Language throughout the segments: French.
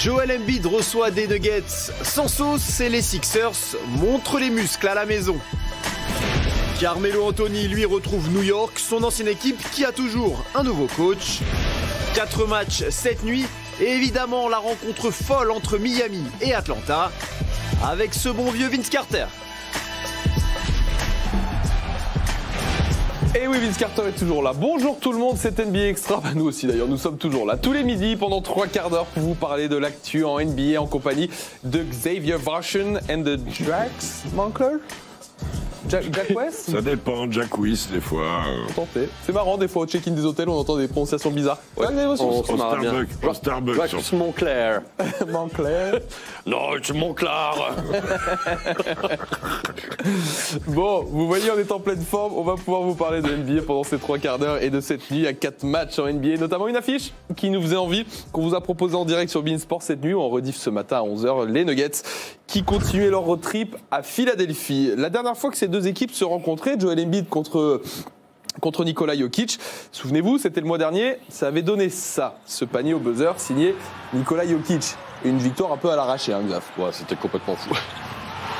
Joel Embiid reçoit des Nuggets sans sauce et les Sixers montrent les muscles à la maison. Carmelo Anthony, lui, retrouve New York, son ancienne équipe qui a toujours un nouveau coach. 4 matchs cette nuit et évidemment la rencontre folle entre Miami et Atlanta avec ce bon vieux Vince Carter. Et oui, Vince Carter est toujours là. Bonjour tout le monde, c'est NBA Extra. Nous aussi d'ailleurs, nous sommes toujours là tous les midis pendant 3 quarts d'heure pour vous parler de l'actu en NBA en compagnie de Xavier Varshen and the Drax Moncler. Jack West. Ça dépend, Jack West des fois. Tentez. C'est marrant, des fois au check-in des hôtels, on entend des prononciations bizarres. Ouais. Au Starbucks. Drax Moncler. Moncler. Non, c'est Monclar. Bon, vous voyez, on est en pleine forme. On va pouvoir vous parler de NBA pendant ces 3 quarts d'heure et de cette nuit à 4 matchs en NBA, notamment une affiche qui nous faisait envie, qu'on vous a proposée en direct sur beIN Sport cette nuit. On rediff ce matin à 11h les Nuggets qui continuaient leur road trip à Philadelphie. La dernière fois que ces deux équipes se rencontraient, Joel Embiid contre Nikola Jokic. Souvenez-vous, c'était le mois dernier, ça avait donné ça, ce panier au buzzer signé Nikola Jokic. Une victoire un peu à l'arraché, hein, Xav. Ouais, c'était complètement fou.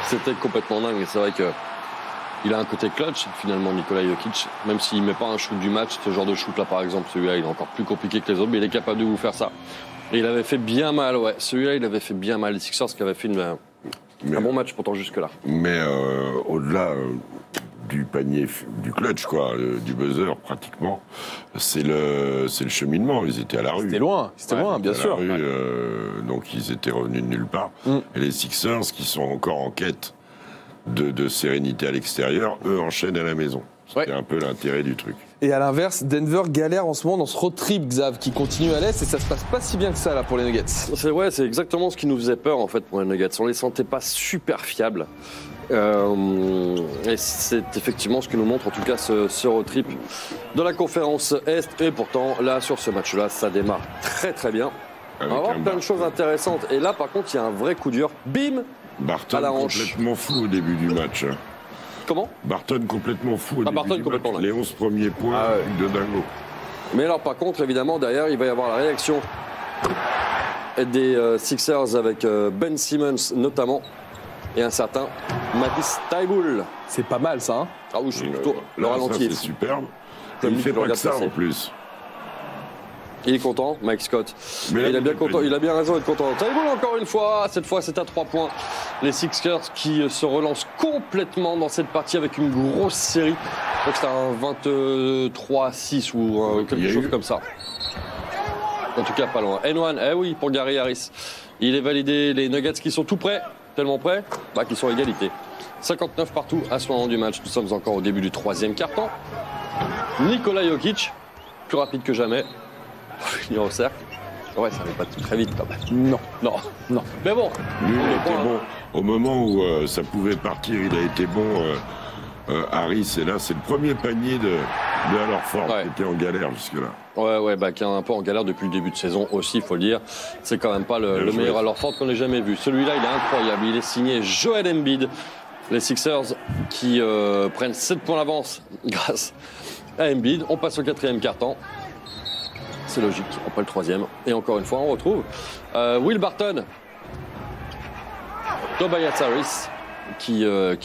C'était complètement dingue. C'est vrai qu'il a un côté clutch, finalement, Nikola Jokic. Même s'il ne met pas un shoot du match, ce genre de shoot-là, par exemple, celui-là, il est encore plus compliqué que les autres, mais il est capable de vous faire ça. Et il avait fait bien mal, ouais. Celui-là, il avait fait bien mal. Les Sixers qui avaient fait un bon match pourtant jusque-là. Mais au-delà du panier, du clutch, quoi, du buzzer pratiquement, c'est le cheminement. Ils étaient à la rue. C'était loin, bien sûr. Rue, donc ils étaient revenus de nulle part. Et les Sixers, qui sont encore en quête de sérénité à l'extérieur, eux enchaînent à la maison. C'est un peu l'intérêt du truc. Et à l'inverse, Denver galère en ce moment dans ce road trip, Xav, qui continue à l'Est, et ça se passe pas si bien que ça là pour les Nuggets. C'est exactement ce qui nous faisait peur en fait pour les Nuggets. On les sentait pas super fiables. Et c'est effectivement ce que nous montre en tout cas ce road trip de la conférence Est. Et pourtant, là, sur ce match-là, ça démarre très très bien. On va avoir plein de choses intéressantes. Et là, par contre, il y a un vrai coup dur. Bim, Barton à la hanche. Complètement fou au début du match. Comment ? Barton complètement fou au début Barton du complètement match. là. Les 11 premiers points de dingo. Mais alors, par contre, évidemment, derrière, il va y avoir la réaction des Sixers avec Ben Simmons notamment. Et un certain Matisse Thybulle. C'est pas mal ça, hein. Ah oui, je suis plutôt le Là, ralenti. c'est superbe. Comme Il fait pas que ça passer. en plus. Il est content, Mike Scott. Mais il a bien raison d'être content. Thybulle encore une fois, cette fois c'est à 3 points. Les Sixers qui se relancent complètement dans cette partie avec une grosse série. Je crois que c'est un 23-6 ou quelque chose comme ça. En tout cas pas loin. N1, eh oui, pour Gary Harris. Il est validé, les Nuggets qui sont tout prêts. Tellement prêts qu'ils sont à égalité. 59 partout à ce moment du match. Nous sommes encore au début du 3e quart-temps. Nikola Jokic, plus rapide que jamais. Il est au cercle. Ouais, ça va pas très vite quand même. Non. Mais bon. Lui, il a été bon. Au moment où ça pouvait partir, il a été bon. Harris, et là, c'est le premier panier de Al-Horford qui était en galère jusque-là. Ouais, qui est un peu en galère depuis le début de saison aussi, il faut le dire. C'est quand même pas le meilleur Al-Horford qu'on ait jamais vu. Celui-là, il est incroyable. Il est signé Joel Embiid. Les Sixers qui prennent 7 points d'avance grâce à Embiid. On passe au 4e quart-temps. C'est logique, après le 3e. Et encore une fois, on retrouve Will Barton, Tobias Harris, qui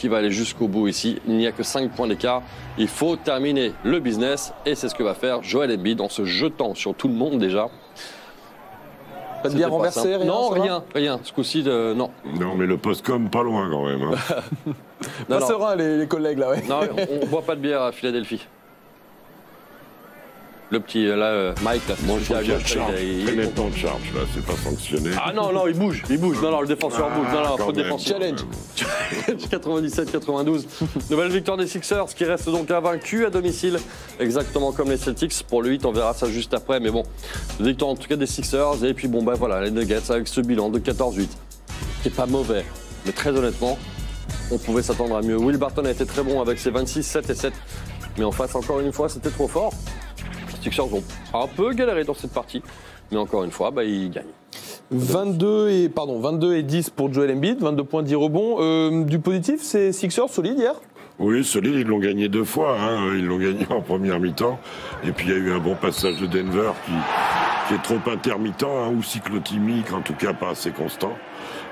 va aller jusqu'au bout ici. Il n'y a que 5 points d'écart. Il faut terminer le business et c'est ce que va faire Joel Embiid en se jetant sur tout le monde déjà. Pas de bière renversée, rien? Non, rien. Ce coup-ci, non. Non, mais le post-com, pas loin quand même. Hein. Pas serein, les collègues là, ouais. Non, on boit pas de bière à Philadelphie. Le petit, là, Mike, là, Bon, je il est nettement de charge, là, c'est pas sanctionné. Ah non, il bouge. Non, le défenseur bouge. Non, faute défensive. Challenge. 97-92. Nouvelle victoire des Sixers qui reste donc invaincus à domicile, exactement comme les Celtics. Pour le 8, on verra ça juste après. Mais bon, victoire en tout cas des Sixers. Et puis bon, voilà, les Nuggets avec ce bilan de 14-8, qui est pas mauvais. Mais très honnêtement, on pouvait s'attendre à mieux. Will Barton a été très bon avec ses 26, 7 et 7. Mais en face, encore une fois, c'était trop fort. Les Sixers ont un peu galéré dans cette partie. Mais encore une fois, ils gagnent. 22 et 10 pour Joel Embiid, 22 points, 10 rebonds. Du positif, c'est Sixers solide hier? Oui, solide, ils l'ont gagné 2 fois. Hein. Ils l'ont gagné en première mi-temps. Et puis il y a eu un bon passage de Denver qui est trop intermittent ou cyclotimique, en tout cas pas assez constant.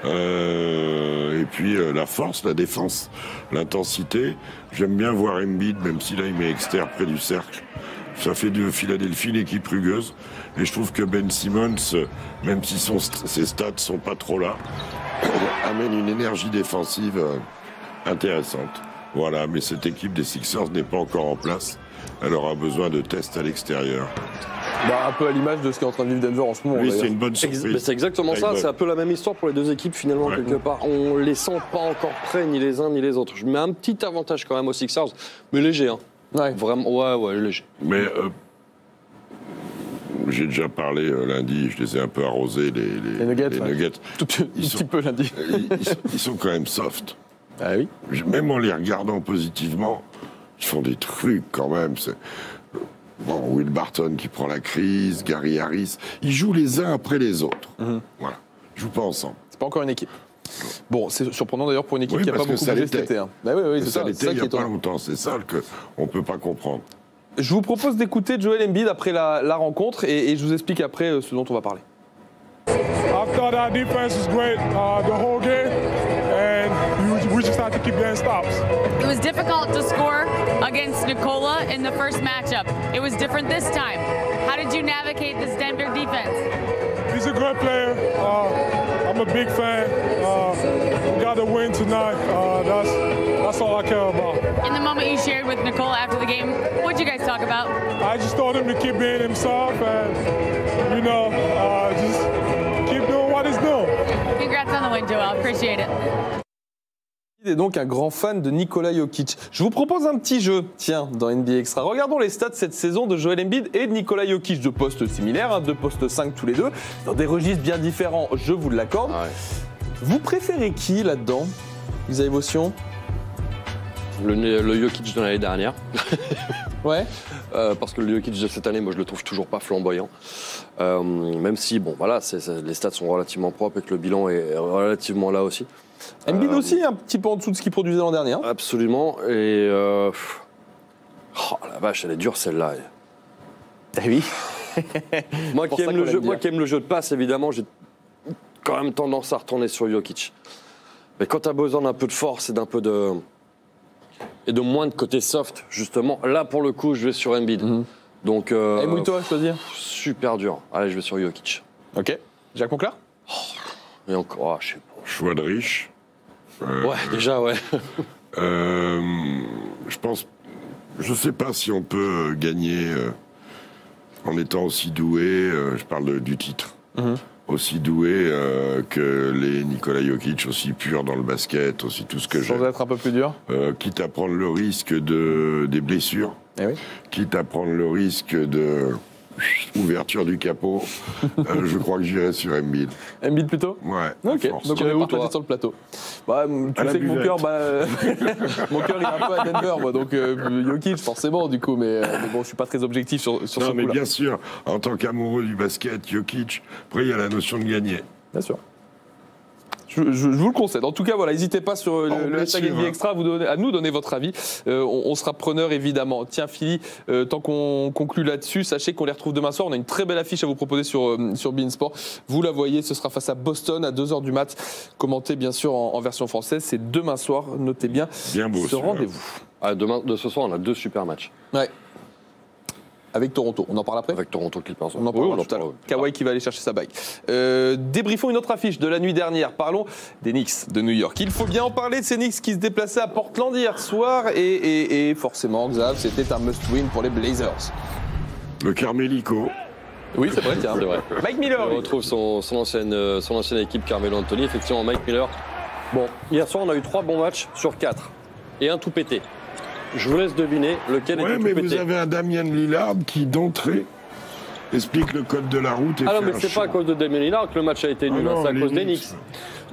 Et puis la force, la défense, l'intensité. J'aime bien voir Embiid, même si là il met externe près du cercle. Ça fait de Philadelphie une équipe rugueuse. Et je trouve que Ben Simmons, même si ses stats sont pas trop là, amène une énergie défensive intéressante. Voilà, mais cette équipe des Sixers n'est pas encore en place. Elle aura besoin de tests à l'extérieur. Un peu à l'image de ce qu'est en train de vivre Denver en ce moment. Oui, c'est une bonne surprise. C'est exactement ça, c'est un peu la même histoire pour les deux équipes finalement, quelque part. On les sent pas encore prêts, ni les uns ni les autres. Je mets un petit avantage quand même aux Sixers, mais léger. Hein. Ouais. Vraiment, ouais, léger. Mais j'ai déjà parlé lundi, je les ai un peu arrosés, les Nuggets. Tout petit peu lundi. Ils sont quand même soft. Ah oui. Même en les regardant positivement, ils font des trucs quand même. Bon, Will Barton qui prend la crise, Gary Harris, ils jouent les uns après les autres. Voilà, ils jouent pas ensemble. C'est pas encore une équipe. Bon, c'est surprenant d'ailleurs pour une équipe qui n'a pas beaucoup bougé cet été. Oui, c'est ça l'était il n'y a pas longtemps, c'est ça qu'on ne peut pas comprendre. Je vous propose d'écouter Joel Embiid après la rencontre et je vous explique après ce dont on va parler. I thought our defense was great the whole game, and we just had to keep getting stops. It was difficult to score against Nikola in the first matchup. It was different this time. How did you navigate this Denver defense? He's a great player. I'm a big fan. We got to win tonight. That's all I care about. In the moment you shared with Nikola after the game, what did you guys talk about? I just told him to keep being himself and, just keep doing what he's doing. Congrats on the win, Joel. Appreciate it. Il est donc un grand fan de Nikola Jokic. Je vous propose un petit jeu, tiens, dans NBA Extra. Regardons les stats cette saison de Joel Embiid et de Nikola Jokic, de postes similaires, de postes 5 tous les deux, dans des registres bien différents, je vous l'accorde. Ouais. Vous préférez qui là-dedans, Lisa Émotion? Le Jokic de l'année dernière. Ouais. Parce que le Jokic de cette année, moi, je le trouve toujours pas flamboyant. Même si, bon, voilà, les stats sont relativement propres et que le bilan est relativement là aussi. Embiid aussi, un petit peu en dessous de ce qu'il produisait l'an dernier. Hein. Absolument. Et la vache, elle est dure celle-là. Eh oui. Moi qui aime le jeu de passe, évidemment, j'ai quand même tendance à retourner sur Jokic. Mais quand tu as besoin d'un peu de force et d'un peu de moins de côté soft, justement, là pour le coup, je vais sur Embiid. Donc. Mouille-toi à choisir. Super dur. Allez, je vais sur Jokic. Ok. Jacques Monclar. Et encore, je sais pas. Choix de riche. Ouais, déjà, ouais. Je pense. Je sais pas si on peut gagner en étant aussi doué. Je parle du titre. Aussi doué que les Nikola Jokic, aussi pur dans le basket, aussi tout ce que j'aime. Sans être un peu plus dur. Quitte à prendre le risque des blessures. Eh oui. Quitte à prendre le risque de ouverture du capot, je crois que j'irai sur Embiid. Embiid plutôt? Ouais. Ok, donc on est partagé sur le plateau. Tu sais que mon cœur, mon cœur il est un peu à Denver, moi, donc Jokic forcément du coup, mais bon, je suis pas très objectif sur ce coup-là. Non, mais bien sûr, en tant qu'amoureux du basket, Jokic, après il y a la notion de gagner. Bien sûr. Je vous le concède. En tout cas, voilà, n'hésitez pas sur le hashtag NBA Extra à nous donner votre avis. On sera preneur évidemment. Tiens, Philly, tant qu'on conclut là-dessus, sachez qu'on les retrouve demain soir. On a une très belle affiche à vous proposer sur beIN Sport. Vous la voyez, ce sera face à Boston à 2h du mat. Commenté bien sûr en version française. C'est demain soir. Notez bien ce rendez-vous. De ce soir, on a 2 super matchs. Ouais. Avec Toronto, on en parle après? Avec Toronto qui pense. On en parlera tout à l'heure. Kawhi qui va aller chercher sa bague. Débriefons une autre affiche de la nuit dernière. Parlons des Knicks de New York. Il faut bien en parler de ces Knicks qui se déplaçaient à Portland hier soir. Et forcément, Xav, c'était un must-win pour les Blazers. Le Carmelico. Oui, c'est vrai, tiens. C'est vrai. Mike Miller. On retrouve son ancienne équipe, Carmelo Anthony. Effectivement, Mike Miller. Bon, hier soir, on a eu 3 bons matchs sur 4. Et un tout pété. Je vous laisse deviner lequel est tout pété. Ouais, mais vous avez un Damian Lillard qui, d'entrée, explique le code de la route et non, mais c'est pas à cause de Damian Lillard que le match a été nul, c'est à cause des Knicks.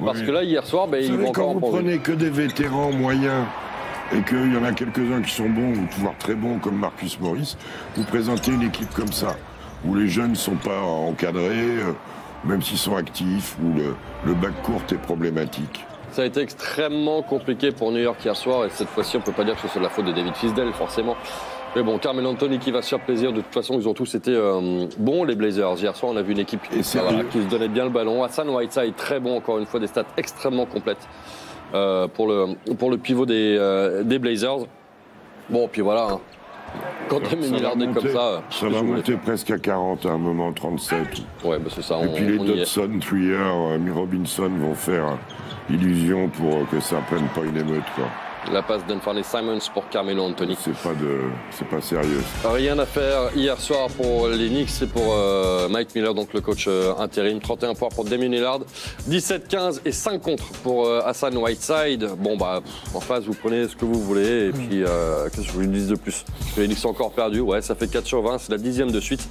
Parce que là, hier soir, ils vont encore en prendre. Quand vous prenez que des vétérans moyens et qu'il y en a quelques-uns qui sont bons, ou voire très bons, comme Marcus Morris, vous présentez une équipe comme ça, où les jeunes ne sont pas encadrés, même s'ils sont actifs, où le backcourt est problématique. Ça a été extrêmement compliqué pour New York hier soir, et cette fois-ci, on ne peut pas dire que ce soit de la faute de David Fisdale, forcément. Mais bon, Carmelo Anthony qui va se faire plaisir. De toute façon, ils ont tous été bons, les Blazers. Hier soir, on a vu une équipe qui se donnait bien le ballon. Hassan Whiteside, très bon, encore une fois, des stats extrêmement complètes pour le pivot des Blazers. Bon, puis voilà, hein. Quand Damien Lillard est comme ça... Ça va monter presque à 40 à un moment, 37. Ouais, bah c'est ça. Et puis les Dodson, Trier, Robinson vont faire illusion pour que ça prenne pas une émeute, quoi. La passe d'Anthony Simons pour Carmelo Anthony. C'est pas sérieux. Rien à faire hier soir pour les Knicks et pour Mike Miller, donc le coach intérim. 31 points pour Damien Lillard, 17-15 et 5 contre pour Hassan Whiteside. Bon, bah, en face, vous prenez ce que vous voulez. Et puis, qu'est-ce que je vous dis de plus? Les Knicks sont encore perdus. Ouais, ça fait 4 sur 20, c'est la 10e de suite.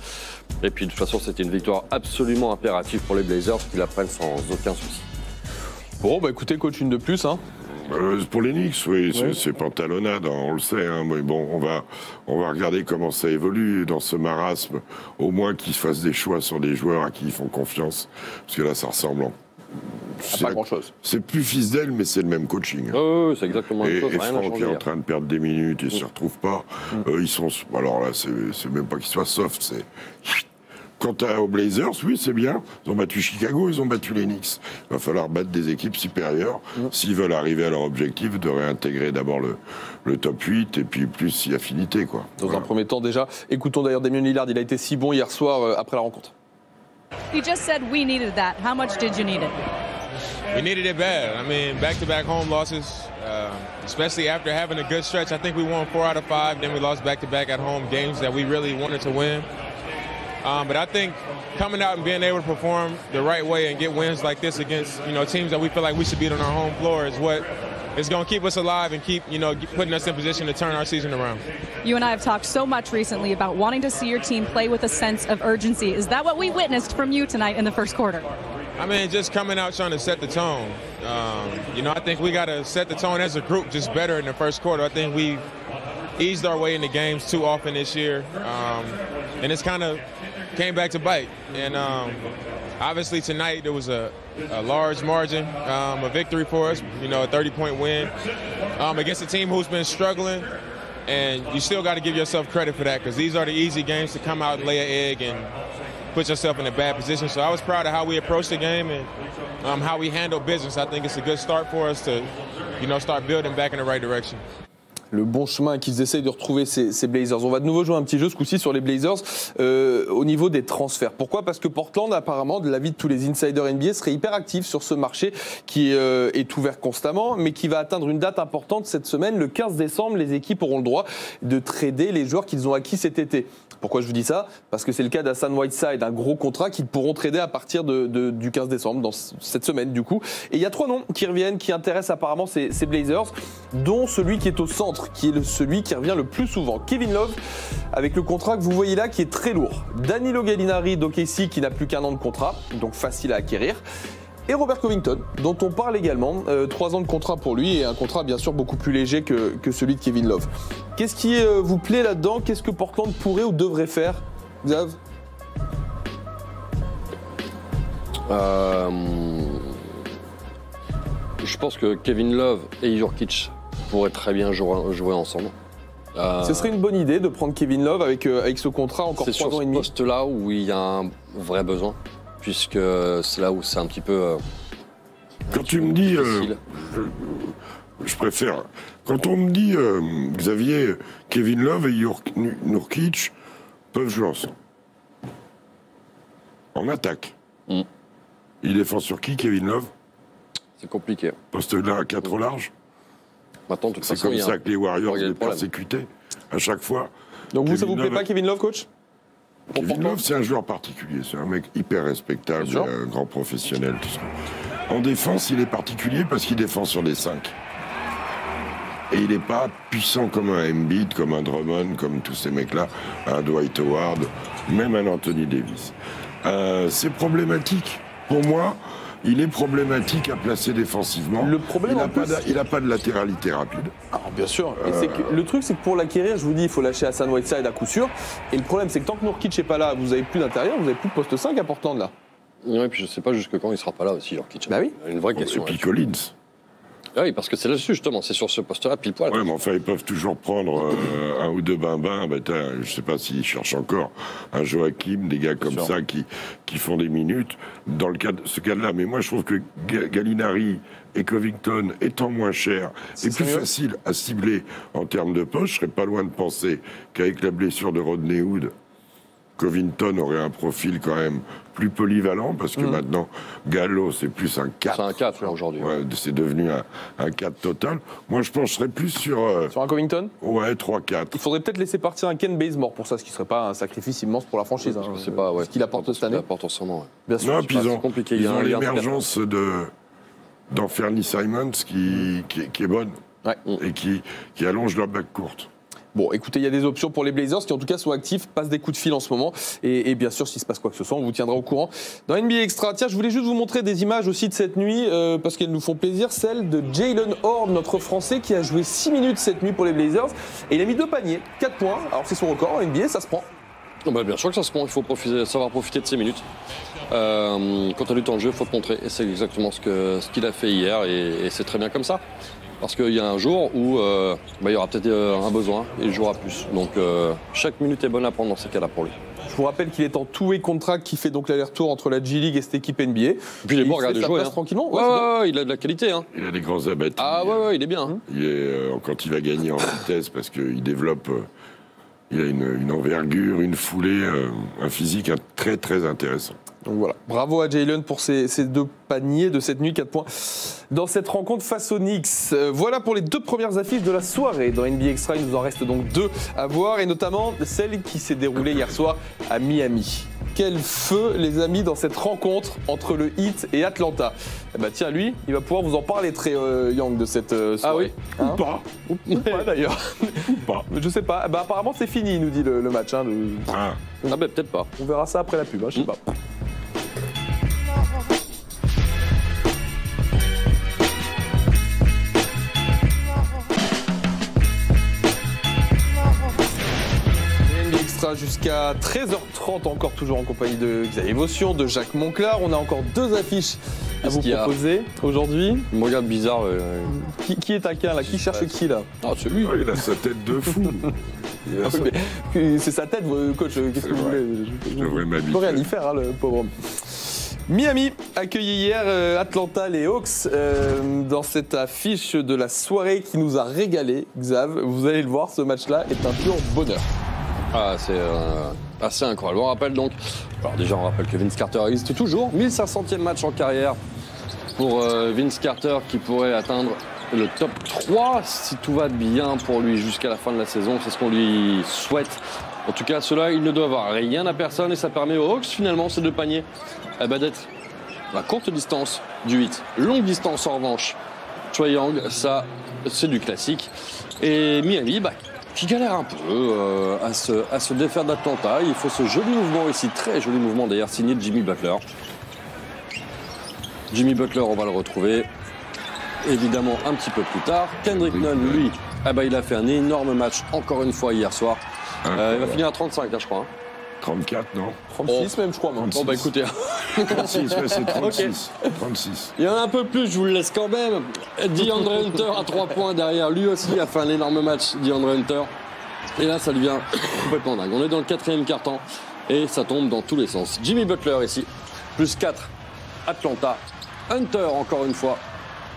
Et puis, de toute façon, c'était une victoire absolument impérative pour les Blazers qui la prennent sans aucun souci. Bon, bah écoutez, coach, une de plus, hein. Pour les Knicks, oui, c'est pantalonnade, hein, on le sait. Hein, mais bon, on va regarder comment ça évolue dans ce marasme. Au moins qu'ils fassent des choix sur des joueurs à qui ils font confiance. Parce que là, ça ressemble. Pas grand-chose. C'est plus fils d'elle, mais c'est le même coaching. Oui, c'est exactement la même chose. Et Franck est en train de perdre des minutes, il ne se retrouve pas. Ils sont. Alors là, c'est même pas qu'ils soient soft, c'est. Quant aux Blazers, oui, c'est bien. Ils ont battu Chicago, ils ont battu les Knicks. Il va falloir battre des équipes supérieures s'ils veulent arriver à leur objectif de réintégrer d'abord le top 8 et puis plus y affinité, quoi. Dans un premier temps déjà. Écoutons d'ailleurs Damien Lillard, il a été si bon hier soir après la rencontre. You just said we needed that. How much did you need it? We needed it bad. I mean, back-to-back home losses, especially after having a good stretch. I think we won 4 out of 5, then we lost back-to-back at home, games that we really wanted to win. But I think coming out and being able to perform the right way and get wins like this against, teams that we feel like we should beat on our home floor is what is going to keep us alive and keep, putting us in position to turn our season around. You and I have talked so much recently about wanting to see your team play with a sense of urgency. Is that what we witnessed from you tonight in the first quarter? I mean, just coming out trying to set the tone. I think we got to set the tone as a group just better in the first quarter. I think we eased our way into games too often this year. And it's kind of came back to bite. And obviously tonight there was a large margin, a victory for us, a 30-point win against a team who's been struggling. And you still got to give yourself credit for that because these are the easy games to come out and lay an egg and put yourself in a bad position. So I was proud of how we approached the game and how we handled business. I think it's a good start for us to, start building back in the right direction. Le bon chemin qu'ils essayent de retrouver ces Blazers. On va de nouveau jouer un petit jeu ce coup-ci sur les Blazers au niveau des transferts. Pourquoi ? Parce que Portland, apparemment, de l'avis de tous les insiders NBA, serait hyper actif sur ce marché qui est ouvert constamment, mais qui va atteindre une date importante cette semaine. Le 15 décembre, les équipes auront le droit de trader les joueurs qu'ils ont acquis cet été. Pourquoi je vous dis ça ? Parce que c'est le cas d'Hassan Whiteside, un gros contrat qu'ils pourront trader à partir du 15 décembre, dans cette semaine du coup. Et il y a 3 noms qui reviennent, qui intéressent apparemment ces Blazers, dont celui qui est au centre, qui est celui qui revient le plus souvent. Kevin Love, avec le contrat que vous voyez là, qui est très lourd. Danilo Gallinari d'OKC, qui n'a plus qu'1 an de contrat, donc facile à acquérir. Et Robert Covington, dont on parle également, 3 ans de contrat pour lui et un contrat bien sûr beaucoup plus léger que celui de Kevin Love. Qu'est-ce qui vous plaît là-dedans ? Qu'est-ce que Portland pourrait ou devrait faire, Xav ? Je pense que Kevin Love et Jokic pourraient très bien jouer ensemble. Ce serait une bonne idée de prendre Kevin Love avec ce contrat encore 3 ans et demi. C'est sur ce poste-là où il y a un vrai besoin. Puisque c'est là où c'est un petit peu. Quand tu me dis. Je préfère. Quand on me dit, Xavier, Kevin Love et Nurkic peuvent jouer ensemble. En attaque. Il défend sur qui, Kevin Love ? C'est compliqué. Poste là, 4 au large. Maintenant, de toute façon, c'est comme ça que les Warriors les persécutés à chaque fois. Donc vous, ça vous plaît pas, Kevin Love, coach ? Kevin Love, c'est un joueur particulier, c'est un mec hyper respectable, un grand professionnel, tout ça. En défense, il est particulier parce qu'il défend sur des 5. Et il n'est pas puissant comme un Embiid, comme un Drummond, comme tous ces mecs-là, un Dwight Howard, même un Anthony Davis. C'est problématique. Pour moi, il est problématique à placer défensivement. Le problème, il n'a pas de latéralité rapide. Alors, bien sûr. Et le truc, c'est que pour l'acquérir, je vous dis, il faut lâcher Hassan Whiteside à coup sûr. Et le problème, c'est que tant que Nurkic n'est pas là, vous n'avez plus d'intérieur, vous n'avez plus de poste 5 à Portland là. Oui, puis je ne sais pas jusque quand il ne sera pas là aussi, Nurkic. Bah oui. Une vraie question. Et puis Collins. Oui, parce que c'est là-dessus, justement, c'est sur ce poste-là, pile poil. Ouais, mais enfin, ils peuvent toujours prendre un ou deux Bambin. Je sais pas s'ils cherchent encore un Joachim, des gars comme ça qui font des minutes. Dans ce cas-là, mais moi, je trouve que Gallinari et Covington étant moins cher et plus facile à cibler en termes de poste, je serais pas loin de penser qu'avec la blessure de Rodney Hood, Covington aurait un profil quand même plus polyvalent, parce que maintenant, Gallo, c'est plus un 4. C'est un 4, là, aujourd'hui. Ouais, c'est devenu un 4 total. Moi, je penserais plus sur... Sur un Covington ? Ouais, 3-4. Il faudrait peut-être laisser partir un Ken Bazemore pour ça, ce qui serait pas un sacrifice immense pour la franchise. Je sais pas, ouais. Ce qu'il apporte cette année. Il apporte en ce moment, ouais. Bien sûr. Non, puis c'est compliqué. Ils ont l'émergence d'Anthony Simons qui est bonne, et qui allonge leur back courte. Bon, écoutez, il y a des options pour les Blazers qui, en tout cas, sont actifs, passent des coups de fil en ce moment. Et bien sûr, s'il se passe quoi que ce soit, on vous tiendra au courant dans NBA Extra. Tiens, je voulais juste vous montrer des images aussi de cette nuit, parce qu'elles nous font plaisir. Celle de Jaylen Horn, notre Français, qui a joué 6 minutes cette nuit pour les Blazers. Et il a mis 2 paniers, 4 points. Alors, c'est son record en NBA, ça se prend. Bien sûr que ça se prend, il faut savoir profiter de ces minutes. Quand tu as du temps de jeu, il faut te montrer. Et c'est exactement ce qu'il a fait hier, et c'est très bien comme ça. Parce qu'il y a un jour où il y aura peut-être un besoin et il jouera plus. Donc chaque minute est bonne à prendre dans ces cas-là pour lui. Je vous rappelle qu'il est en two-way contract qui fait donc l'aller-retour entre la G-League et cette équipe NBA. Et puis il est bon, regardez jouer. Tranquillement. Ouais, il a de la qualité. Hein. Il a des grands abattis. Ah ouais, il est bien. Il est, quand il va gagner en vitesse, parce qu'il développe... il a une envergure, une foulée, un physique très très intéressant. Donc voilà, bravo à Jaylen pour ces 2 paniers de cette nuit, 4 points dans cette rencontre face aux Knicks. Voilà pour les 2 premières affiches de la soirée. Dans NBA Extra, il nous en reste donc 2 à voir, et notamment celle qui s'est déroulée hier soir à Miami. Quel feu, les amis, dans cette rencontre entre le Heat et Atlanta. Tiens, lui, il va pouvoir vous en parler, très Young, de cette soirée. Ah oui, hein? Ou pas d'ailleurs. Ou pas. Je sais pas. Apparemment, c'est fini, il nous dit le match. Hein, peut-être pas. On verra ça après la pub, je sais pas. Jusqu'à 13h30, encore toujours en compagnie de Xavier Motion, de Jacques Monclar. On a encore 2 affiches à vous proposer aujourd'hui. Il me regarde bizarre. Qui est taquin là? Qui cherche qui là? Ah, c'est lui. Il a sa tête de fou. C'est sa tête, coach. Qu'est-ce que vous voulez? Je devrais m'habituer. Il peut rien y faire, hein, le pauvre homme. Miami accueillit hier Atlanta, les Hawks, dans cette affiche de la soirée qui nous a régalé. Xav, vous allez le voir, ce match-là est un pur bonheur. Ah, c'est assez incroyable. On rappelle donc, alors déjà on rappelle que Vince Carter existe toujours, 1500e match en carrière pour Vince Carter, qui pourrait atteindre le top 3 si tout va bien pour lui jusqu'à la fin de la saison. C'est ce qu'on lui souhaite. En tout cas, ceux-là, ils ne doivent rien à personne, et ça permet aux Hawks, finalement, ces 2 paniers, d'être à la courte distance du 8. Longue distance, en revanche, Trae Young, ça, c'est du classique. Et Miami, qui galère un peu à se défaire d'Atlanta. Il faut ce joli mouvement ici, très joli mouvement d'ailleurs, signé de Jimmy Butler. Jimmy Butler, on va le retrouver évidemment un petit peu plus tard. Kendrick Nunn, lui, il a fait un énorme match encore une fois hier soir. Il va finir à 35 là, je crois. Hein. 34, non? 36 même, je crois. Même. Bon, écoutez. 36, ouais, c'est 36. Okay. 36. Il y en a un peu plus, je vous le laisse quand même. DeAndre Hunter à 3 points derrière. Lui aussi a fait un énorme match, DeAndre Hunter. Et là, ça devient complètement dingue. On est dans le 4e quart-temps et ça tombe dans tous les sens. Jimmy Butler ici, plus 4. Atlanta. Hunter, encore une fois,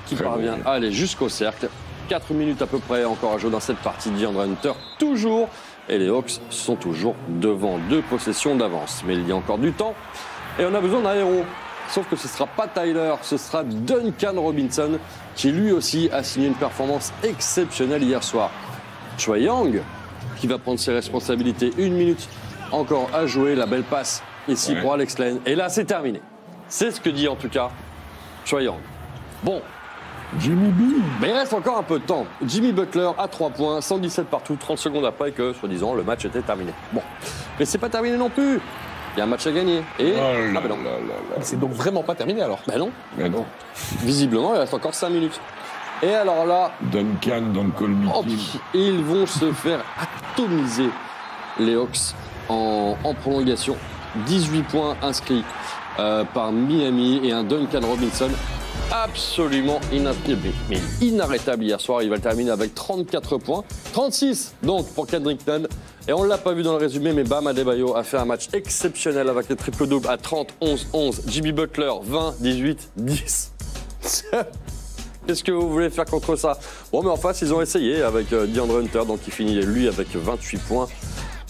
qui parvient à aller jusqu'au cercle. 4 minutes à peu près encore à jouer dans cette partie. DeAndre Hunter, toujours. Et les Hawks sont toujours devant, 2 possessions d'avance. Mais il y a encore du temps et on a besoin d'un héros. Sauf que ce ne sera pas Tyler, ce sera Duncan Robinson, qui lui aussi a signé une performance exceptionnelle hier soir. Trae Young, qui va prendre ses responsabilités, 1 minute encore à jouer. La belle passe ici pour Alex Len. Et là, c'est terminé. C'est ce que dit en tout cas Trae Young. Bon. Jimmy B. Mais il reste encore un peu de temps. Jimmy Butler à 3 points, 117 partout, 30 secondes après que, soi-disant, le match était terminé. Bon. Mais c'est pas terminé non plus. Il y a un match à gagner. Et... C'est donc vraiment pas terminé alors? Non. Mais non. Visiblement, il reste encore 5 minutes. Et alors là... Duncan dans le call meeting. Ils vont se faire atomiser, les Hawks, en prolongation. 18 points inscrits par Miami et un Duncan Robinson absolument inarrêtable hier soir. Il va le terminer avec 34 points. 36 donc pour Kendrick Nunn. Et on ne l'a pas vu dans le résumé, mais Bam Adebayo a fait un match exceptionnel avec les triples-doubles à 30, 11, 11. Jimmy Butler, 20, 18, 10. Qu'est-ce que vous voulez faire contre ça? Bon, mais en face, ils ont essayé avec DeAndre Hunter, donc il finit lui avec 28 points.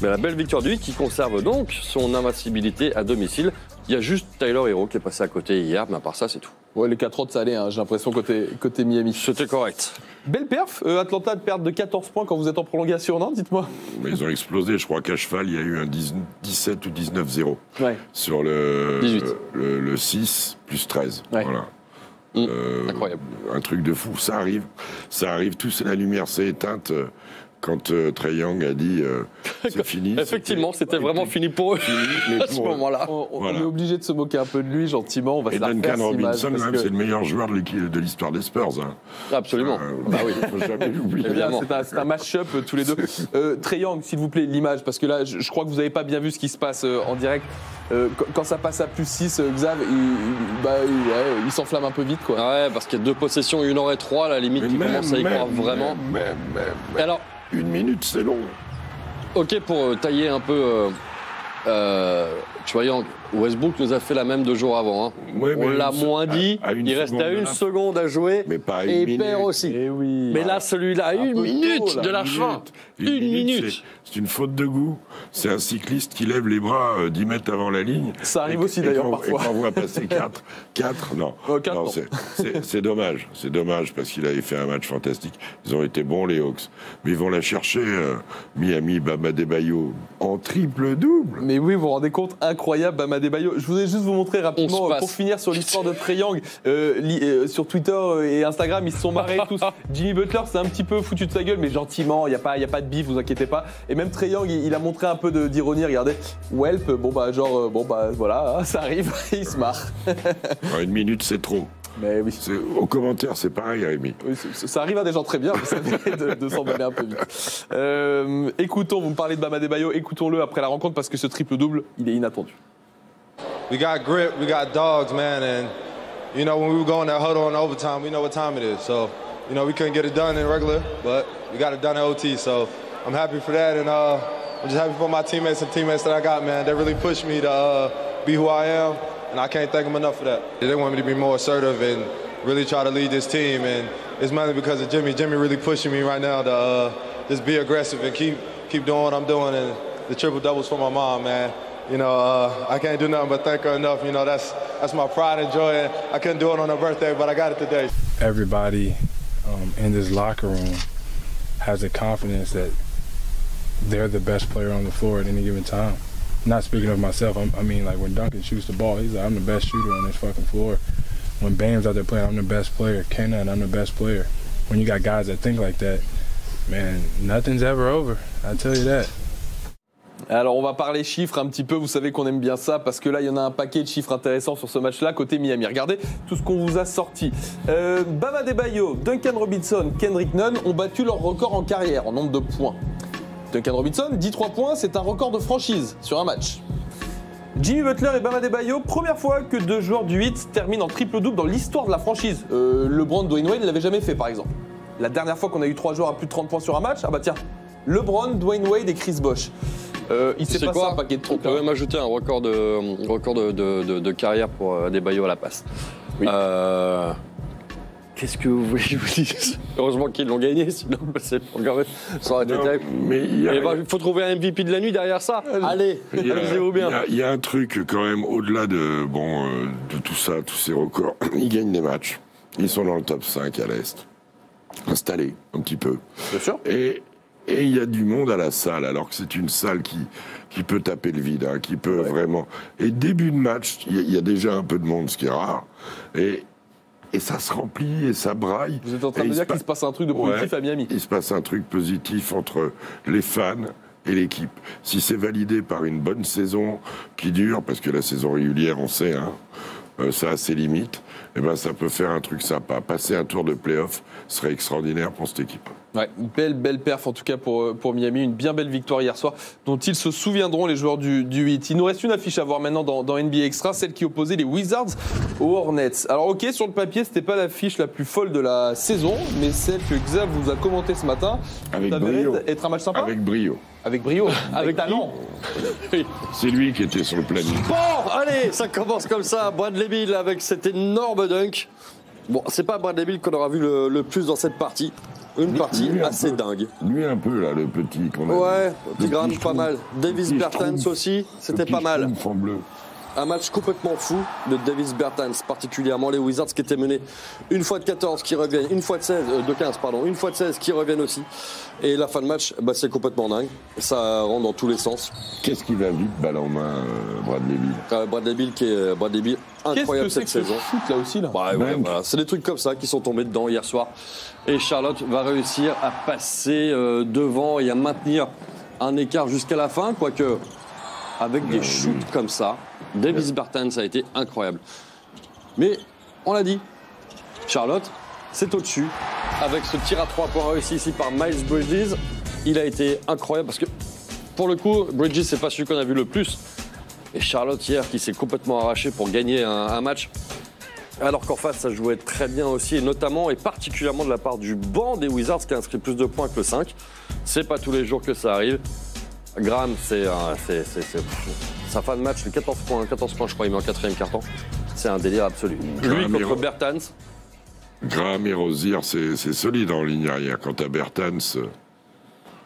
Mais la belle victoire de lui qui conserve donc son invincibilité à domicile. Il y a juste Tyler Hero qui est passé à côté hier, mais à part ça, c'est tout. Ouais, les 4 autres, ça allait, hein, j'ai l'impression, côté Miami. C'était correct. Belle perf, Atlanta de perdre de 14 points quand vous êtes en prolongation, non? Dites-moi. Mais ils ont explosé, je crois qu'à cheval, il y a eu un 17 ou 19-0 ouais. sur le 6 plus 13. Ouais. Voilà. Incroyable. Un truc de fou, ça arrive, tous, la lumière s'est éteinte quand Trae Young a dit c'est fini. Effectivement, c'était vraiment fini pour eux à ce moment-là. On est obligé de se moquer un peu de lui, gentiment. On va et se la Duncan refaire, Robinson, que... c'est le meilleur joueur de l'histoire des Spurs. Hein. Absolument. Bah oui, faut jamais l'oublier. C'est un match-up tous les deux. Trae Young, s'il vous plaît, l'image, parce que là, je crois que vous n'avez pas bien vu ce qui se passe en direct. Quand ça passe à plus 6, Xav, il s'enflamme un peu vite, quoi. Ouais, parce qu'il y a 2 possessions, 1h03, à la limite, il commence à y croire vraiment. Alors, 1 minute, c'est long. Ok, pour tailler un peu, tu vois, Westbrook nous a fait la même 2 jours avant. Hein. Ouais, on l'a moins dit, il reste à 1 seconde à jouer, mais pas et il perd aussi. Oui. Mais là, celui-là, à 1 minute de la fin. 1 minute. C'est une faute de goût. C'est un cycliste qui lève les bras 10 mètres avant la ligne. Ça arrive aussi d'ailleurs parfois. Et qu'on voit passer 4, non. Non, c'est dommage. C'est dommage parce qu'il avait fait un match fantastique. Ils ont été bons, les Hawks. Mais ils vont la chercher, Miami, Bam Adebayo, en triple-double. Mais oui, vous vous rendez compte, incroyable, Bam Adebayo. Je voudrais juste vous montrer rapidement, pour finir sur l'histoire de Trae Young, sur Twitter et Instagram, ils se sont marrés tous. Jimmy Butler s'est un petit peu foutu de sa gueule, mais gentiment, il n'y a pas de bif, vous inquiétez pas. Et même Trae Young, il a montré un peu d'ironie, regardez. Welp, voilà, ça arrive, il se marre. 1 minute, c'est trop. Mais oui. Aux commentaires, c'est pareil, Rémi. Oui, ça arrive à des gens très bien, vous savez, de s'emballer un peu vite. Écoutons, vous me parlez de Bam Adebayo, écoutons-le après la rencontre parce que ce triple-double, il est inattendu. We got grit, we got dogs, man, and you know when we were going that huddle in overtime, we know what time it is. So, you know we couldn't get it done in regular, but we got it done at OT. So I'm happy for that, and I'm just happy for my teammates and teammates that I got, man. They really pushed me to be who I am, and I can't thank them enough for that. They want me to be more assertive and really try to lead this team, and it's mainly because of Jimmy. Jimmy really pushing me right now to just be aggressive and keep doing what I'm doing, and the triple doubles for my mom, man. You know, I can't do nothing but thank her enough. You know, that's my pride and joy. And I couldn't do it on her birthday, but I got it today. Everybody in this locker room has the confidence that they're the best player on the floor at any given time. Not speaking of myself, I mean, like when Duncan shoots the ball, he's like, I'm the best shooter on this fucking floor. When Bam's out there playing, I'm the best player. Kenan, I'm the best player. When you got guys that think like that, man, nothing's ever over. I tell you that. Alors on va parler chiffres un petit peu, vous savez qu'on aime bien ça parce que là il y en a un paquet de chiffres intéressants sur ce match-là côté Miami. Regardez tout ce qu'on vous a sorti. Bam Adebayo, Duncan Robinson, Kendrick Nunn ont battu leur record en carrière en nombre de points. Duncan Robinson, 13 points, c'est un record de franchise sur un match. Jimmy Butler et Bam Adebayo, première fois que 2 joueurs du 8 terminent en triple-double dans l'histoire de la franchise. LeBron, Dwayne Wade ne l'avait jamais fait par exemple. La dernière fois qu'on a eu 3 joueurs à plus de 30 points sur un match, ah bah tiens, LeBron, Dwayne Wade et Chris Bosh. Il s'est passé un paquet de trucs. On peut même ajouter un record de carrière pour Adebayo à la passe. Oui. Qu'est-ce que vous voulez que je vous dise? Heureusement qu'ils l'ont gagné, sinon ça aurait été terrible. Mais il faut trouver un MVP de la nuit derrière ça. Allez, amusez-vous bien. Il y a un truc quand même au-delà de tout ça, tous ces records. Ils gagnent des matchs. Ils sont dans le top 5 à l'Est. Installés un petit peu. Bien sûr. Et il y a du monde à la salle, alors que c'est une salle qui peut taper le vide, hein, qui peut vraiment... Et début de match, il y a déjà un peu de monde, ce qui est rare. Et ça se remplit et ça braille. Vous êtes en train de dire qu'il se passe un truc de positif à Miami. Il se passe un truc positif entre les fans et l'équipe. Si c'est validé par une bonne saison qui dure, parce que la saison régulière, on sait, hein, ça a ses limites, eh ben, ça peut faire un truc sympa. Passer un tour de play-off serait extraordinaire pour cette équipe. Ouais, belle perf en tout cas pour Miami, une bien belle victoire hier soir dont ils se souviendront les joueurs du 8. Il nous reste une affiche à voir maintenant dans NBA Extra, celle qui opposait les Wizards aux Hornets. Alors ok, sur le papier c'était pas l'affiche la plus folle de la saison, mais celle que Xav vous a commentée ce matin. Avec brio. Être un match sympa. Avec brio. Avec brio, avec talent. C'est lui qui était sur le planning. Bon, allez, ça commence comme ça. Bradley Beal avec cet énorme dunk. Bon, c'est pas Bradley Beal qu'on aura vu le plus dans cette partie. Une partie assez dingue. Lui un peu, là, le petit qu'on a. Ouais, petit Graham, pas mal. Davis Bertans aussi, c'était pas mal. En bleu. Un match complètement fou de Davis Bertans, particulièrement les Wizards qui étaient menés une fois de 14 qui reviennent, une fois de 16, de 15 pardon, une fois de 16 qui reviennent aussi. Et la fin de match, bah, c'est complètement dingue. Ça rentre dans tous les sens. Qu'est-ce qui va vite, balle en main, Bradley Beal Bradley Beal incroyable cette saison. Foot là aussi là. Ouais, voilà. C'est des trucs comme ça qui sont tombés dedans hier soir. Et Charlotte va réussir à passer devant et à maintenir un écart jusqu'à la fin, quoique avec des shoots comme ça. Davis Bertans a été incroyable. Mais on l'a dit, Charlotte, c'est au-dessus. Avec ce tir à 3 points réussi ici par Miles Bridges, il a été incroyable parce que pour le coup, Bridges, c'est pas celui qu'on a vu le plus. Et Charlotte hier qui s'est complètement arraché pour gagner un match. Alors qu'en face, ça jouait très bien aussi, et notamment et particulièrement de la part du banc des Wizards qui a inscrit plus de points que le 5. C'est pas tous les jours que ça arrive. Graham, sa fin de match, le 14 points, je crois, il met en 4e carton. C'est un délire absolu. Lui contre Bertans. Graham et Rozier, c'est solide en ligne arrière. Quant à Bertans.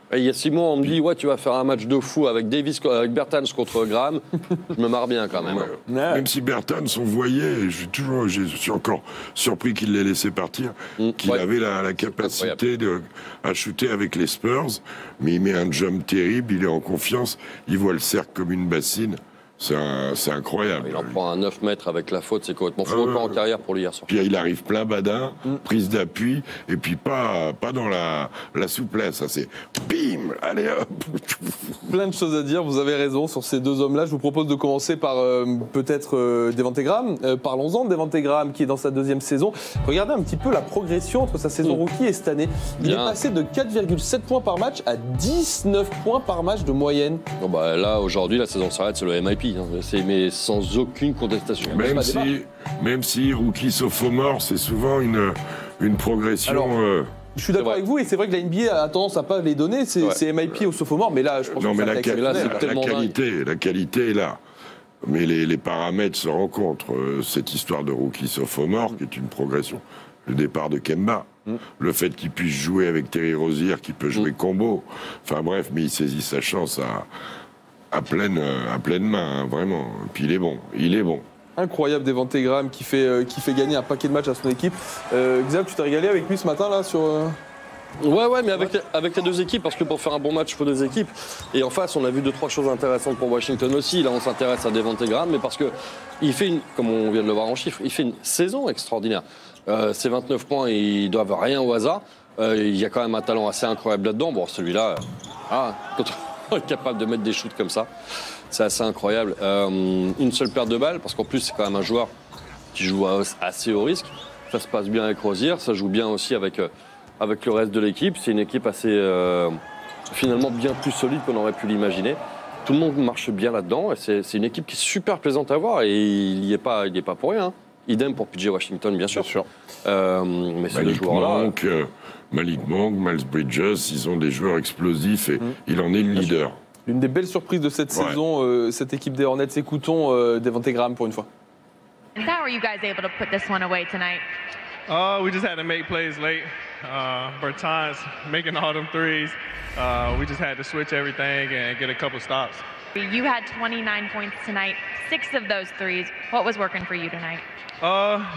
Et il y a 6 mois, on me dit, ouais, tu vas faire un match de fou avec Bertans contre Graham. Je me marre bien quand même. Ouais. Même si Bertans, on voyait, je suis encore surpris qu'il l'ait laissé partir, qu'il avait la capacité à shooter avec les Spurs, mais il met un jump terrible, il est en confiance, il voit le cercle comme une bassine. C'est incroyable. Il en prend un 9 mètres avec la faute, c'est complètement fou encore en carrière pour lui hier soir. Puis il arrive plein badin, prise d'appui, et puis pas dans la souplesse. C'est bim, allez hop. Plein de choses à dire, vous avez raison sur ces deux hommes-là. Je vous propose de commencer par peut-être Devante Graham. Parlons-en de Devante Graham qui est dans sa 2e saison. Regardez un petit peu la progression entre sa saison rookie et cette année. Il est passé de 4,7 points par match à 19 points par match de moyenne. Bon bah là, aujourd'hui, la saison s'arrête, c'est le MIP. Mais sans aucune contestation. Même si rookie sophomore, c'est souvent une progression. Alors, je suis d'accord avec vous, et c'est vrai que la NBA a tendance à pas les donner, c'est MIP au sophomore, mais là, je pense que la qualité est là. Mais les paramètres se rencontrent. Cette histoire de rookie sophomore, qui est une progression. Le départ de Kemba, le fait qu'il puisse jouer avec Terry Rozier, qui peut jouer combo. Enfin bref, mais il saisit sa chance à pleine main, hein, vraiment. Puis il est bon. Incroyable Devante Graham qui fait gagner un paquet de matchs à son équipe. Xav, tu t'es régalé avec lui ce matin là sur. Ouais, mais avec les deux équipes, parce que pour faire un bon match, il faut deux équipes. Et en face, on a vu 2-3 choses intéressantes pour Washington aussi. Là, on s'intéresse à Devante Graham, mais parce que il fait comme on vient de le voir en chiffres, il fait une saison extraordinaire. Ces 29 points, ils doivent rien au hasard. Il y a quand même un talent assez incroyable là-dedans. Bon, celui-là, capable de mettre des shoots comme ça, c'est assez incroyable. Une seule perte de balles, parce qu'en plus c'est quand même un joueur qui joue assez haut risque. Ça se passe bien avec Rozier, ça joue bien aussi avec le reste de l'équipe. C'est une équipe assez finalement bien plus solide qu'on aurait pu l'imaginer. Tout le monde marche bien là-dedans, et c'est une équipe qui est super plaisante à voir, et il n'y est pas pour rien. Idem pour PJ Washington, bien sûr. Mais ces deux joueurs-là. Malik Monk, Miles Bridges, ils ont des joueurs explosifs et il en est le leader. Une des belles surprises de cette saison, cette équipe des Hornets. Écoutons Devante Graham pour une fois. How were you guys able to put this one away tonight? We just had to make plays late. Bertans making all them threes. We just had to switch everything and get a couple stops. You had 29 points tonight, 6 of those threes. What was working for you tonight?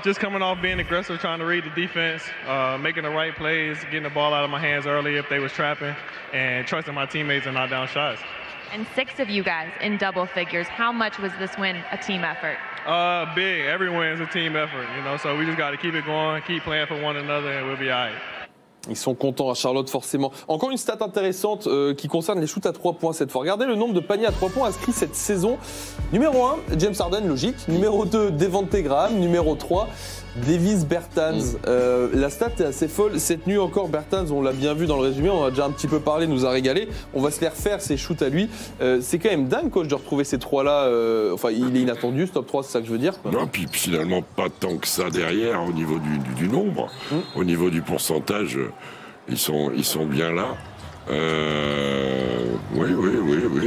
Just coming off being aggressive, trying to read the defense, making the right plays, getting the ball out of my hands early if they was trapping, and trusting my teammates and knock down shots. And 6 of you guys in double figures. How much was this win a team effort? Big. Every win is a team effort, so we just got to keep it going, keep playing for one another, and we'll be all right. Ils sont contents à Charlotte, forcément. Encore une stat intéressante qui concerne les shoots à 3 points cette fois. Regardez le nombre de paniers à 3 points inscrits cette saison. Numéro 1, James Harden, logique. Numéro 2, Devonte Graham. Numéro 3, Davis Bertans. La stat est assez folle. Cette nuit encore, Bertans, on l'a bien vu dans le résumé, on en a déjà un petit peu parlé, nous a régalé. On va se les refaire, ces shoots à lui. C'est quand même dingue, coach, de retrouver ces 3-là. Enfin, il est inattendu, ce top 3, c'est ça que je veux dire. Non, puis finalement, pas tant que ça derrière au niveau du nombre. Au niveau du pourcentage, ils sont bien là. Oui.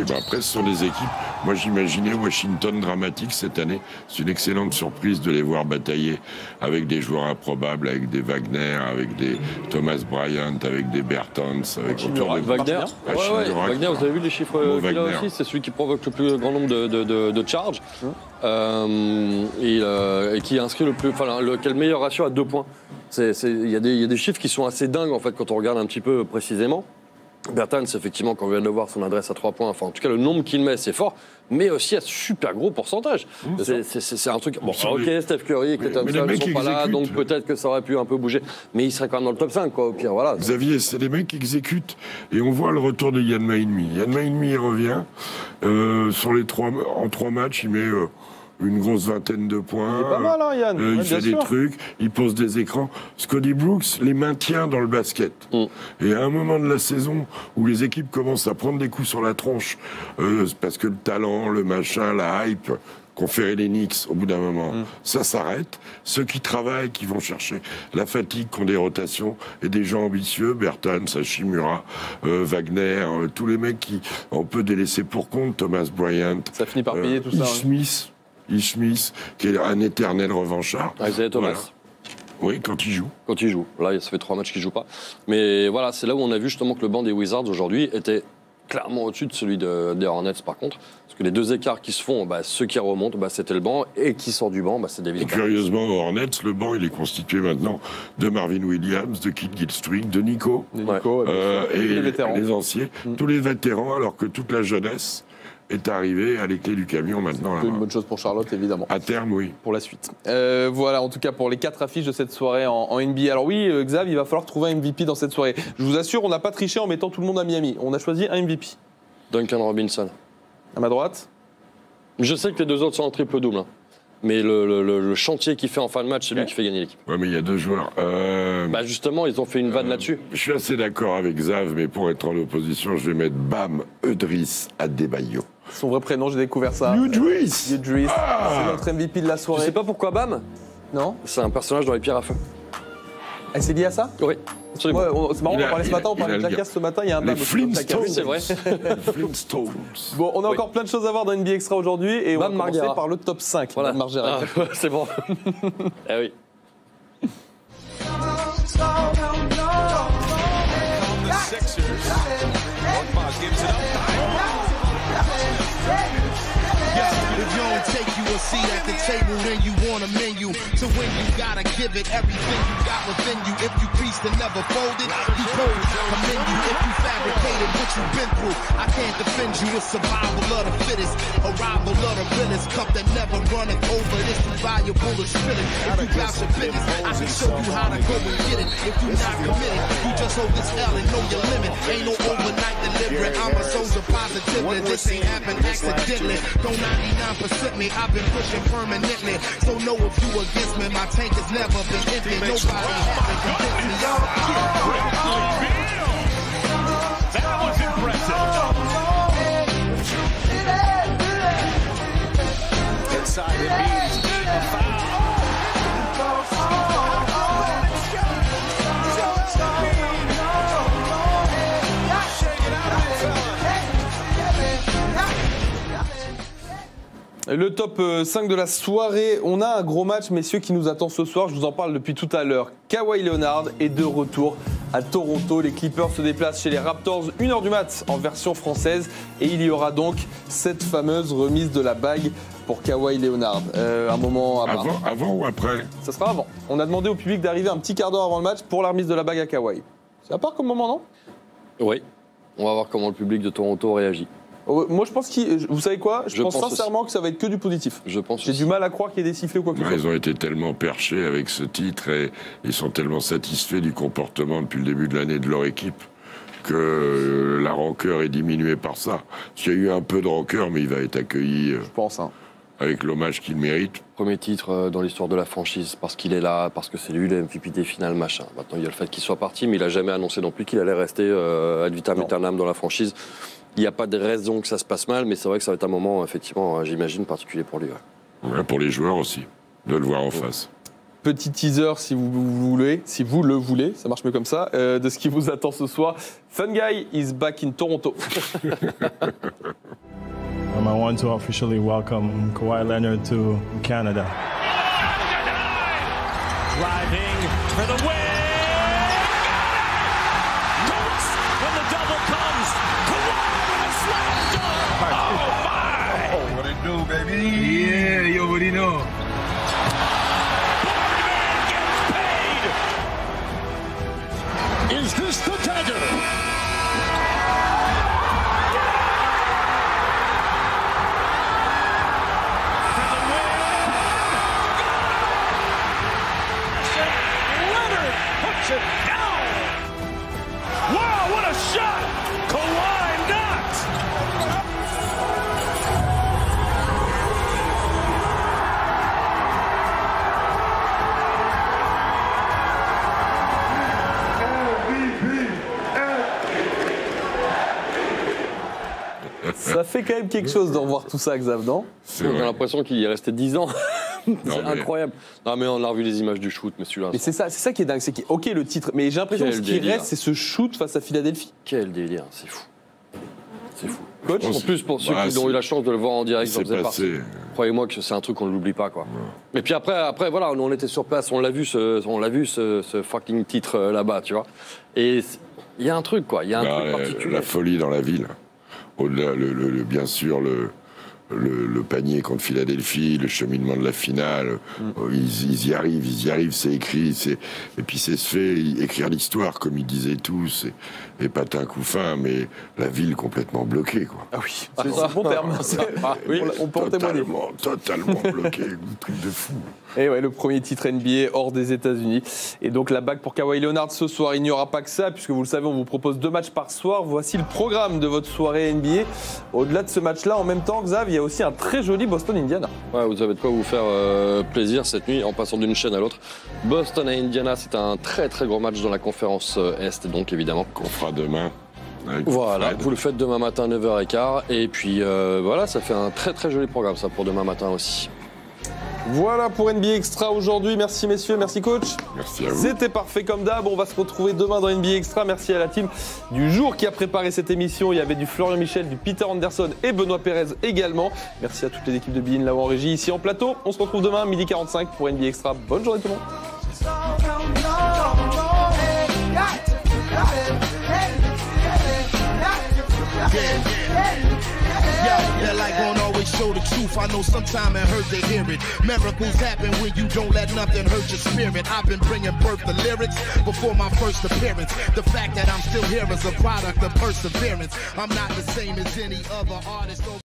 Bah après, ce sont des équipes. Moi, j'imaginais Washington dramatique cette année. C'est une excellente surprise de les voir batailler avec des joueurs improbables, avec des Wagner, avec des Thomas Bryant, avec des Bertans, avec autour de Wagner. Wagner, vous avez vu les chiffres qu'il a aussi. C'est celui qui provoque le plus grand nombre de charges et qui inscrit qui a le meilleur ratio à 2 points. Il y a des chiffres qui sont assez dingues en fait quand on regarde un petit peu précisément. Bertans, effectivement, quand on vient de voir son adresse à 3 points, enfin en tout cas le nombre qu'il met, c'est fort, mais aussi à super gros pourcentage. C'est un truc. Bon, ok, Steph Curry et Klay Thompson ne sont pas là, donc peut-être que ça aurait pu un peu bouger, mais il serait quand même dans le top 5, quoi, au pire. Voilà. Xavier, c'est des mecs qui exécutent, et on voit le retour de Yann Mahinmi. Yann Mahinmi, il revient. En 3 matchs, il met une grosse vingtaine de points. Il est pas mal, hein, Yann. Il fait des trucs, il pose des écrans. Scotty Brooks les maintient dans le basket. Et à un moment de la saison où les équipes commencent à prendre des coups sur la tronche, parce que le talent, le machin, la hype qu'ont fait les Knicks, au bout d'un moment, ça s'arrête. Ceux qui travaillent, qui vont chercher la fatigue, qui ont des rotations, et des gens ambitieux, Bertans, Hachimura, Wagner, tous les mecs qui on peut délaisser pour compte, Thomas Bryant. Ça finit par payer tout ça. Smith, qui est un éternel revanchard. Isaiah Thomas. Voilà. Oui, quand il joue. Quand il joue. Là, ça fait 3 matchs qu'il ne joue pas. Mais voilà, c'est là où on a vu justement que le banc des Wizards aujourd'hui était clairement au-dessus de celui des Hornets, par contre. Parce que les 2 écarts qui se font, ceux qui remontent, c'était le banc. Et qui sort du banc, c'est Davis. Et curieusement, aux Hornets, le banc, il est constitué maintenant de Marvin Williams, de Kid Gilchrist, de Nico. Et les anciens. Tous les vétérans, alors que toute la jeunesse est arrivé à les clés du camion maintenant. C'est une bonne chose pour Charlotte, évidemment. À terme, oui. Pour la suite. Voilà, en tout cas, pour les 4 affiches de cette soirée en NBA. Alors oui, Xav, il va falloir trouver un MVP dans cette soirée. Je vous assure, on n'a pas triché en mettant tout le monde à Miami. On a choisi un MVP. Duncan Robinson. À ma droite. Je sais que les 2 autres sont en triple-double. Hein. Mais le chantier qu'il fait en fin de match, c'est lui qui fait gagner l'équipe. Oui, mais il y a 2 joueurs. Justement, ils ont fait une vanne là-dessus. Je suis assez d'accord avec Xav, mais pour être en opposition, je vais mettre Bam Udriss Adebayo. Son vrai prénom, j'ai découvert ça. Udriss. C'est notre MVP de la soirée. Tu sais pas pourquoi Bam? Non. C'est un personnage dans les pierres à feu. Et c'est lié à ça? Oui. Absolument. Ouais, c'est marrant, on parlait ce matin, on parlait de Jackass ce matin, il y a un Bam. Les Flintstones. C'est vrai. Flintstones. Bon, on a encore plein de choses à voir dans NBA Extra aujourd'hui et on va commencer par le top 5. Voilà. C'est bon. Ah oui. If you don't take you a seat at the table, then you want a menu. To win, you gotta give it everything you got within you. If you creased and never folded, you cold, I commend you. If you fabricated what you've been through, I can't defend you. It's survival of the fittest, arrival of the realest. Cup that never runneth over, this is valuable to spit it. If you got your business, I can show you how to go and get it. If you not committed, you just hold this L and know your limit. Ain't no overnight delivery, I'm a soldier positively. This ain't happened accidentally. Don't 99% me, I've been pushing permanently. So know if you against me, my tank has never been empty. Nobody hasn't convinced me. That was impressive. Inside the beat, a foul. Le top 5 de la soirée, on a un gros match, messieurs, qui nous attend ce soir. Je vous en parle depuis tout à l'heure. Kawhi Leonard est de retour à Toronto. Les Clippers se déplacent chez les Raptors, 1h du mat en version française. Et il y aura donc cette fameuse remise de la bague pour Kawhi Leonard. Un moment à part. Avant ou après? Ça sera avant. On a demandé au public d'arriver un petit quart d'heure avant le match pour la remise de la bague à Kawhi. C'est à part comme moment, non? Oui. On va voir comment le public de Toronto réagit. Moi, je pense vous savez quoi? Je pense sincèrement aussi que ça va être que du positif. J'ai du mal à croire qu'il y ait des sifflets ou quoi que ce soit. Ils ont été tellement perchés avec ce titre et ils sont tellement satisfaits du comportement depuis le début de l'année de leur équipe que la rancœur est diminuée par ça. Il y a eu un peu de rancœur, mais il va être accueilli. Je pense. Avec l'hommage qu'il mérite. Premier titre dans l'histoire de la franchise, parce qu'il est là, parce que c'est lui le MVP des finales, machin. Maintenant, il y a le fait qu'il soit parti, mais il n'a jamais annoncé non plus qu'il allait rester ad vitam aeternam dans la franchise. Il n'y a pas de raison que ça se passe mal, mais c'est vrai que ça va être un moment, effectivement, j'imagine, particulier pour lui. Ouais, pour les joueurs aussi, de le voir en face. Petit teaser, si vous le voulez, ça marche mieux comme ça, de ce qui vous attend ce soir. Fun Guy is back in Toronto. I want to officially welcome Kawhi Leonard to Canada. Driving for the win. Dunks when the double comes. Kawhi with a slam dunk. Oh my! Oh, what it do, baby? Yeah, you already know. Boardman gets paid. Is this the dagger? It down. Wow, what a shot! Kawhi knocked! Ça fait quand même quelque chose de revoir tout ça, Xav, non? On a l'impression qu'il y est resté 10 ans. C'est incroyable. Non, mais on a revu les images du shoot, mais celui-là. Mais c'est ça qui est dingue. C'est ok le titre, mais j'ai l'impression que ce qui reste, c'est ce shoot face à Philadelphie. Quel délire, c'est fou. C'est fou. Coach, en plus, pour ceux qui ont eu la chance de le voir en direct, j'en faisais partie. Croyez-moi que c'est un truc qu'on ne l'oublie pas, quoi. Ouais. Et puis après, voilà, nous on était sur place, on l'a vu ce fucking titre là-bas, tu vois. Et il y a un truc, quoi. Il y a un truc particulier. La folie dans la ville. Au-delà, bien sûr, le panier contre Philadelphie, le cheminement de la finale, ils y arrivent, c'est écrit, et puis c'est se fait, écrire l'histoire, comme ils disaient tous, et patin coup fin, mais la ville complètement bloquée, quoi. Ah oui, c'est un bon terme. Oui, on peut en témoigner. Totalement bloqué, un truc de fou. Et ouais, le premier titre NBA hors des États-Unis. Et donc la bague pour Kawhi Leonard ce soir. Il n'y aura pas que ça, puisque vous le savez, on vous propose 2 matchs par soir. Voici le programme de votre soirée NBA. Au-delà de ce match-là, en même temps, Xav, il y a aussi un très joli Boston-Indiana. Ouais, vous avez de quoi vous faire plaisir cette nuit en passant d'une chaîne à l'autre. Boston à Indiana, c'est un très très gros match dans la conférence Est, donc évidemment. Qu'on fera demain. Voilà, vous le faites demain matin 9h15. Et puis voilà, ça fait un très très joli programme ça pour demain matin aussi. Voilà pour NBA Extra aujourd'hui. Merci messieurs, merci coach. Merci à vous. C'était parfait comme d'hab. On va se retrouver demain dans NBA Extra. Merci à la team du jour qui a préparé cette émission. Il y avait du Florian Michel, du Peter Anderson et Benoît Pérez également. Merci à toutes les équipes de Bein là-haut en régie, ici en plateau. On se retrouve demain 12h45 pour NBA Extra. Bonne journée tout le monde. That light won't always show the truth. I know sometimes it hurts to hear it. Miracles happen when you don't let nothing hurt your spirit. I've been bringing birth to lyrics before my first appearance. The fact that I'm still here is a product of perseverance. I'm not the same as any other artist.